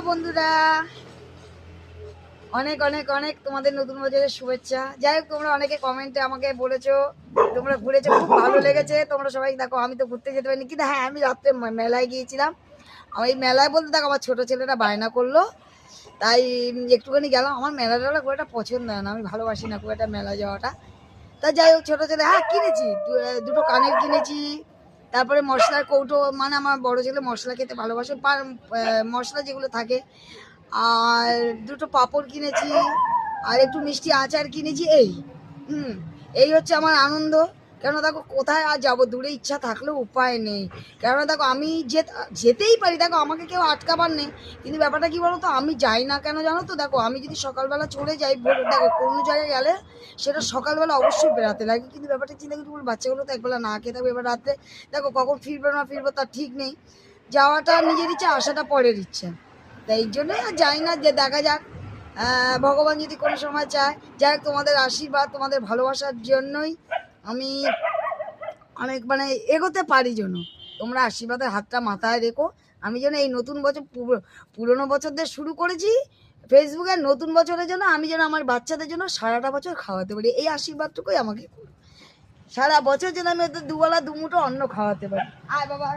বন্ধুরা, অনেক অনেক অনেক তোমাদের নতুন বছরের শুভেচ্ছা। যাই হোক, তোমরা অনেকে কমেন্টে আমাকে বলেছো তোমরা ঘুরেছো, খুব ভালো লেগেছে। তোমরা সবাই দেখো, আমি তো ঘুরতে যেতে পারিনি, কিন্তু হ্যাঁ আমি রাত্রে মেলায় গিয়েছিলাম। আমার এই মেলায় বলতে দেখো, আমার ছোটো ছেলেটা বায়না করলো, তাই একটুখানি গেলাম। আমার মেলাটা খুব একটা পছন্দ হয় না, আমি ভালোবাসি না খুব একটা মেলা যাওয়াটা। তা যাই হোক, ছোটো ছেলে হ্যাঁ কিনেছি, দুটো কানের কিনেছি। তারপরে মশলার কৌটো, মানে আমার বড় ছেলে মশলা খেতে ভালোবাসে, মশলা যেগুলো থাকে। আর দুটো পাঁপড় কিনেছি, আর একটু মিষ্টি আচার কিনেছি। এই হচ্ছে আমার আনন্দ। কেন দেখো, কোথায় আর যাবো, দূরে ইচ্ছা থাকলেও উপায় নেই। কেননা দেখো, আমি যেতেই পারি, দেখো আমাকে কেউ আটকাবার নেই। কিন্তু ব্যাপারটা কি বলতো, আমি যাই না কেন জানো তো? দেখো, আমি যদি সকালবেলা চলে যাই, দেখো কোনো জায়গায় গেলে সেটা সকালবেলা অবশ্যই বেড়াতে লাগে, কিন্তু ব্যাপারটা চিন্তা করি, তোমার বাচ্চাগুলো তো একবেলা না খেয়ে থাকবে। এবার রাত্রে দেখো কখন ফিরবো না ফিরবো তার ঠিক নেই। যাওয়াটা নিজের ইচ্ছা, আসাটা পরের ইচ্ছা। তাই এই জন্যই আর যাই না, যে দেখা যাক ভগবান যদি কোনো সময় চায়। যাই হোক, তোমাদের আশীর্বাদ, তোমাদের ভালোবাসার জন্যই আমি অনেক মানে এগোতে পারি। জন্য তোমরা আশীর্বাদের হাতটা মাথায় রেখো। আমি যেন এই নতুন বছর, পুরনো বছরদের শুরু করেছি ফেসবুকে, নতুন বছরের জন্য আমি যেন আমার বাচ্চাদের জন্য সারাটা বছর খাওয়াতে পারি, এই আশীর্বাদটুকুই আমাকে করো। সারা বছর যেন আমি ওদের দুবেলা দুমুঠো অন্ন খাওয়াতে পারি। আয় বাবা।